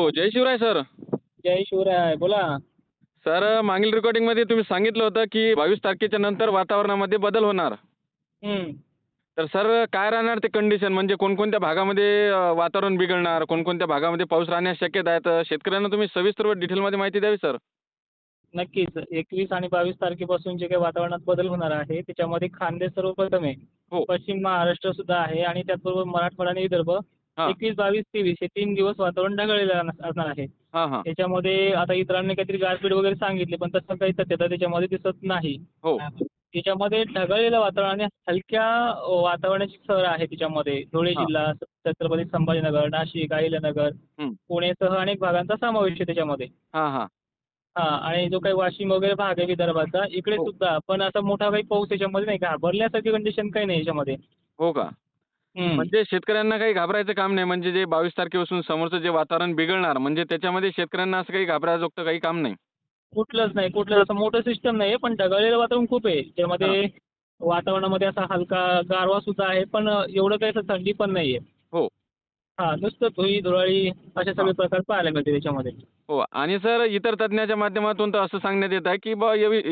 जय Shivray sir. जय शिवराय. बोला. Sir, मागील रेकॉर्डिंगमध्ये तुम्ही सांगितलं होतं की 22 तारखेच्या नंतर वातावरणामध्ये बदल होणार. हं. तर सर, काय राहणार ते कंडिशन? म्हणजे कोणकोणत्या भागामध्ये वातावरण बिघडणार, कोणकोणत्या भागामध्ये पाऊस राहण्यास शक्यता आहे? तर शेतकऱ्यांना तुम्ही सविस्तर व डिटेलमध्ये माहिती द्यावी सर. नक्कीच. 21 आणि 22 तारखेपासून जे काही वातावरणात बदल होणार आहे, त्याच्यामध्ये खान्देश सर्वप्रथम आहे. हो. पश्चिम महाराष्ट्र सुद्धा आहे आणि त्याचबरोबर मराठवाडा आणि विदर्भ हां. 21, 22, 23 हे 3 दिवस वातावरण ढगाळलेलं असणार आहे. हां, हां. त्याच्यामध्ये आता इतरांनी काहीतरी गारपीट वगैरे सांगितली, पण तसं काही सत्यता त्याच्यामध्ये दिसत नाही. हो. त्याच्यामध्ये ढगाळलेलं वातावरण आणि हलक्या वातावरणाची सर आहे त्याच्यामध्ये. धुळे हां. जिल्हा, छत्रपती संभाजीनगर, नाशिक, अहिल्यानगर, हं. पुणेसह अनेक भागांचा समावेश आहे त्याच्यामध्ये. हां, हां. हां. आणि जो काही वाशिम वगैरे भाग आहे विदर्भाचा, इकडे हो. सुद्धा पण असा मोठा काही पाऊस याच्यामध्ये नाही. घाबरण्यासारखी कंडिशन काही नाही याच्यामध्ये. हो का? हं. म्हणजे शेतकऱ्यांना काही घाबरायचं काम नाही. म्हणजे जे 22 तारखेपासून समोरचं जे वातावरण बिघडणार, म्हणजे त्याच्यामध्ये शेतकऱ्यांना असं काही घाबरायजोगतं काही काम नाही. कुठलंच नाही, कुठलंच असं मोठं सिस्टम नाही पण ढगाळलेलं वातावरण खूप आहे. हां. त्यामध्ये वातावरणामध्ये असा हलका गारवा सुद्धा आहे, पण एवढं काही असं थंडी पण नाहीये. हो. हां, नुसतं धुळी-धुराळी असे हां. सगळे प्रकार पाहायला मिळते त्याच्यामध्ये. हो. आणि सर, इतर तज्ञाच्या माध्यमातून तर असं सांगण्यात येत आहे की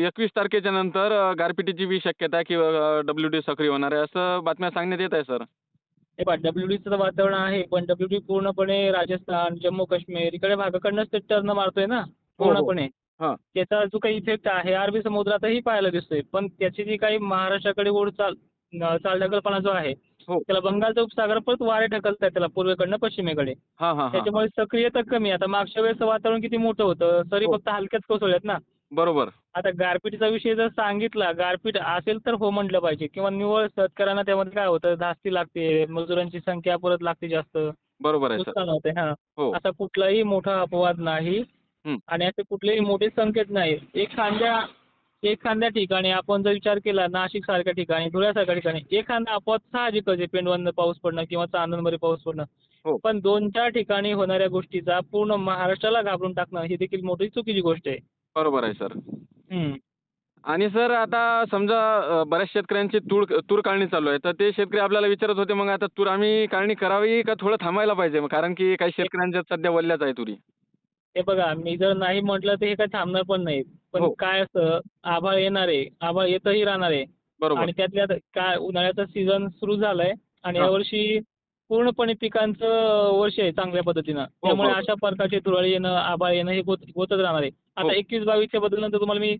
21 तारखेच्या नंतर गारपिटीची बी शक्यता आहे किंवा WD सक्रिय होणार आहे, असं बातम्या सांगण्यात येत आहे सर. हे पहा WDचं तर वातावरण आहे, पण WD पूर्णपणे राजस्थान, जम्मू-काश्मीर इकडे भागाकडनंच ते टर्न मारतोय ना हो, हो. पूर्णपणे. हां. त्याचा जो काही इफेक्ट आहे अरबी समुद्रातही पाहायला दिसतोय. पण त्याची जी काही महाराष्ट्राकडे चालढकलपणा जो आहे, हो. त्याला बंगालचा उपसागर परत वारे ढकलतायत त्याला पूर्वेकडनं पश्चिमेकडे. हां, हां, हां, हां. त्याच्यामुळे सक्रियता कमी आहे. आता मागच्या वेळेचं वातावरण किती मोठं होतं, सरी हो. फक्त हलक्याच कोसळल्यात ना. बरोबर. आता गारपीटचा विषय जर सांगितला, गारपीट असेल तर हो म्हटलं पाहिजे किंवा निव्वळ शेतकऱ्यांना त्यामध्ये काय होतं, धास्ती लागते, मजुरांची संख्या परत लागते जास्त, बरोबर आहे सर. नुकसान होते. हां. हो. असा कुठलाही मोठा अपवाद नाही हं. आणि असे कुठलेही मोठे संकेत नाही. एखाद्या ठिकाणी आपण जर विचार केला नाशिकसारख्या ठिकाणी, धुळ्यासारख्या ठिकाणी एखादा अपवाद साहजिकच आहे, पेंडवरनं पाऊस पडणं किंवा चांदणमध्ये पाऊस पडणं. हो. पण 2-4 ठिकाणी होणाऱ्या गोष्टीचा पूर्ण महाराष्ट्राला घाबरून टाकणं ही देखील मोठी चुकीची गोष्ट आहे. बरोबर आहे सर. हं. आणि सर, आता समजा बऱ्याच शेतकऱ्यांची तूर काढणी चालू आहे. तर ते शेतकरी आपल्याला विचारत होते, मग आता तूर आम्ही काढणी करावी का थोडं थांबायला पाहिजे? मग कारण की काही शेतकऱ्यांच्या सध्या वल्ल्याच आहे तुरी. हे बघा, मी जर नाही म्हटलं तर हे काही थांबणार पण नाही. पण हो. काय असतं, आभाळ येणार आहे, आभाळ येतही राहणार आहे बरोबर. आणि त्यातल्या त्यात काय उन्हाळ्याचा सीझन सुरू झालाय आणि हां. यावर्षी पूर्णपणे पिकांचं वर्ष आहे चांगल्या पद्धतीनं. हो, त्यामुळे बरोबर. अशा प्रकारचे तुरळी येणं, आभाळ येणं हे होतच राहणार आहे. हो, आता 21-22च्या बद्दलनंतर तुम्हाला मी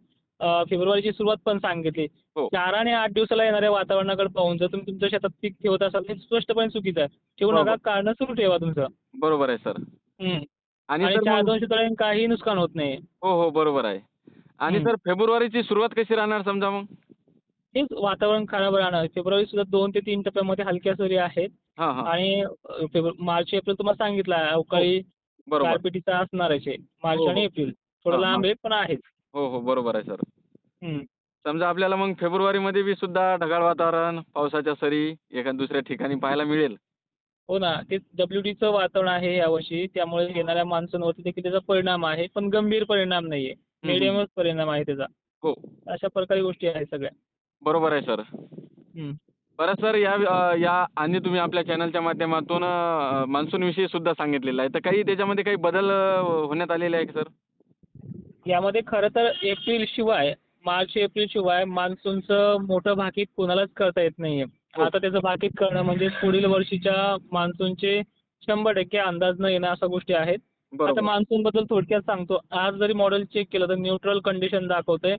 फेब्रुवारीची सुरुवात पण सांगितली. हो. 4 आणि 8 दिवसाला येणाऱ्या वातावरणाकडे पाहून जर तुम्ही तुमच्या शेतात पीक ठेवत असाल, हे स्पष्टपणे चुकीचं आहे. ठेवू नका, बरोबर. काढणं सुरू ठेवा तुमचं. बरोबर आहे सर. हं. आणि आणि सर मग 4-2 शेतकऱ्यांना काहीही नुकसान होत नाही. हो, हो. बरोबर आहे. आणि हं. सर, फेब्रुवारीची सुरुवात कशी राहणार समजा मग? तेच वातावरण खराब राहणार. फेब्रुवारी सुद्धा 2 ते 3 टप्प्यामध्ये हलक्या सरी आहेत हां, हां. आणि मार्च, एप्रिल तुम्हाला सांगितलं आहे हो. अवकाळी बरोबर. गारपिटीचा असणारच आहे. मार्च हो, आणि हो. एप्रिल. थोडं हां, लांब मग आहे पण आहेच. हो, हो. बरोबर आहे सर. हं. समजा आपल्याला मग फेब्रुवारीमध्ये बी सुद्धा ढगाळ वातावरण, पावसाच्या सरी एखाद्या दुसऱ्या ठिकाणी पाहायला मिळेल. हो ना. तेच WDचं वातावरण आहे यावर्षी. त्यामुळे येणाऱ्या मान्सूनवरती देखील त्याचा परिणाम आहे. पण गंभीर परिणाम नाहीये. हं, हं, हं. मीडियमच परिणाम आहे त्याचा. हो. अशा प्रकारे गोष्टी आहेत सगळ्या. बरोबर आहे सर. हं. बरं सर, या आणि तुम्ही आपल्या चॅनलच्या माध्यमातून मान्सूनविषयी सुद्धा सांगितलेलं आहे. तर काही त्याच्यामध्ये काही बदल होण्यात आलेले आहे का सर? यामध्ये खरं तर मार्च, एप्रिल शिवाय मान्सूनचं मोठं भाकीत कोणालाच करता येत नाहीये. हो. आता त्याचं भाकीत करणं म्हणजे पुढील वर्षीच्या मान्सूनचे 100% अंदाज न येणं अशा गोष्टी आहेत. आता बरोबर. मान्सूनबद्दल थोडक्यात सांगतो. आज जरी मॉडेल चेक केलं तर न्यूट्रल कंडिशन दाखवतंय.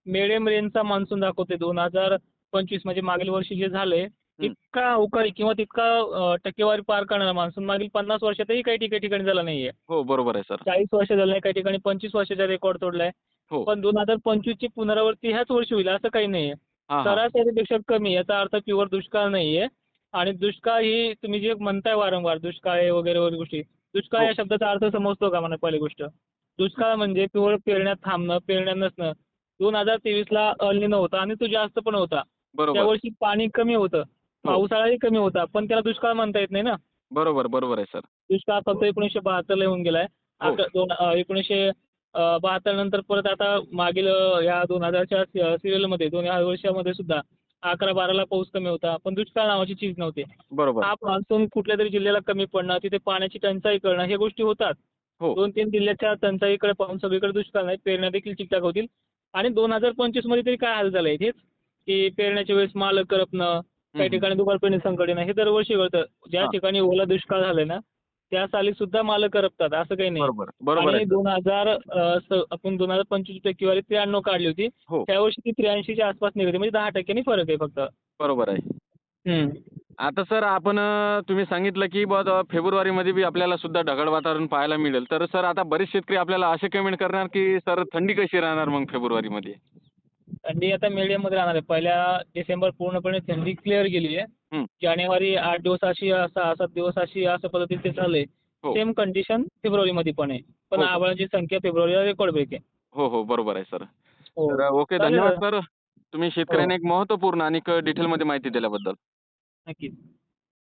मिडियम रेंजचा मान्सून दाखवते 2025 म्हणजे मागील वर्षी जे झालंय, हं. तितका अवकाळी किंवा तितका टक्केवारी पार करणारा मान्सून मागील 50 वर्षातही काही ठिकाणी झाला नाहीये. हो, बरोबर आहे सर. 40 वर्ष झालं नाही, काही ठिकाणी 25 वर्षाचा रेकॉर्ड तोडलाय. हो. पण 2025 ची पुनरावृत्ती ह्याच वर्षी होईल असं काही नाहीये. हां, हां. सरासरीपेक्षा कमी याचा अर्थ प्युअर दुष्काळ नाहीये आणि दुष्काळ ही तुम्ही जे म्हणताय वारंवार दुष्काळ आहे वगैरे वगैरे गोष्टी. दुष्काळ हो. या शब्दाचा अर्थ समजतो का मला पहिली गोष्ट? दुष्काळ म्हणजे केवळ पेरण्या थांबणं, पेरण्या नसणं. 2023ला अल निनो होता आणि तो जास्त पण होता. बरोबर. त्यावर्षी पाणी कमी होतं. हो. पावसाळाही कमी होता. पण त्याला दुष्काळ म्हणता येत नाही ना. बरोबर, बरोबर आहे सर. दुष्काळ फक्त 1972ला येऊन गेलाय. हो. 1972 नंतर परत आता मागील या 2000च्या सीरियलमध्ये 2 या वर्षामध्ये सुद्धा 11-12ला पाऊस कमी होता. पण दुष्काळ नावाची चीज नव्हती. बरोबर. हा मान्सून कुठल्यातरी जिल्ह्याला कमी पडणं, तिथे पाण्याची टंचाई करणं, ह्या गोष्टी होतात. हो. 2-3 जिल्ह्याच्या टंचाईकडे पाहून सगळीकडे दुष्काळ नाही, पेरण्या देखील ठीकठाक होतील. आणि 2025 मध्ये तरी काय हाल झाले हेच, की पेरण्याच्या वेळेस माल करपणं, हं, काही हं. ठिकाणी दुबारपेरणी संकट येणं, हे दरवर्षी घडतं. ज्या हां. ठिकाणी ओला दुष्काळ झालाय ना, त्या साली सुद्धा माल करपतात, असं काही नाही. बरोबर. बरोबर आणि आहे सर. आपण 2025 टक्केवारी 93 काढली होती. हो. त्यावर्षी ती 83च्या आसपास निघाली, म्हणजे 10% फरक आहे फक्त. बरोबर आहे. हं. आता सर आपण तुम्ही सांगितलं की बुवा फेब्रुवारीमध्ये बी आपल्याला सुद्धा ढगाळ वातावरण पाहायला मिळेल. तर सर आता बरेच शेतकरी आपल्याला असे कमेंट करणार की सर थंडी कशी राहणार मग फेब्रुवारीमध्ये? थंडी आता मीडियममध्ये राहणार आहे. पहिल्या डिसेंबर पूर्णपणे थंडी क्लिअर गेली आहे. हं. जानेवारी 8 दिवस अशी, 6-7 दिवस अशी, अशा पद्धतीने ते चाललंय. हो. सेम कंडिशन फेब्रुवारीमध्ये पण आहे. पण हो, हो. आभाळाची संख्या फेब्रुवारीला रेकॉर्ड ब्रेक आहे. हो, हो. बरोबर आहे सर. हो. तर ओके. चालेल धन्यवाद दादा. सर. तुम्ही हो, शेतकऱ्यांना एक महत्त्वपूर्ण आणि डिटेलमध्ये माहिती दिल्याबद्दल. नक्कीच.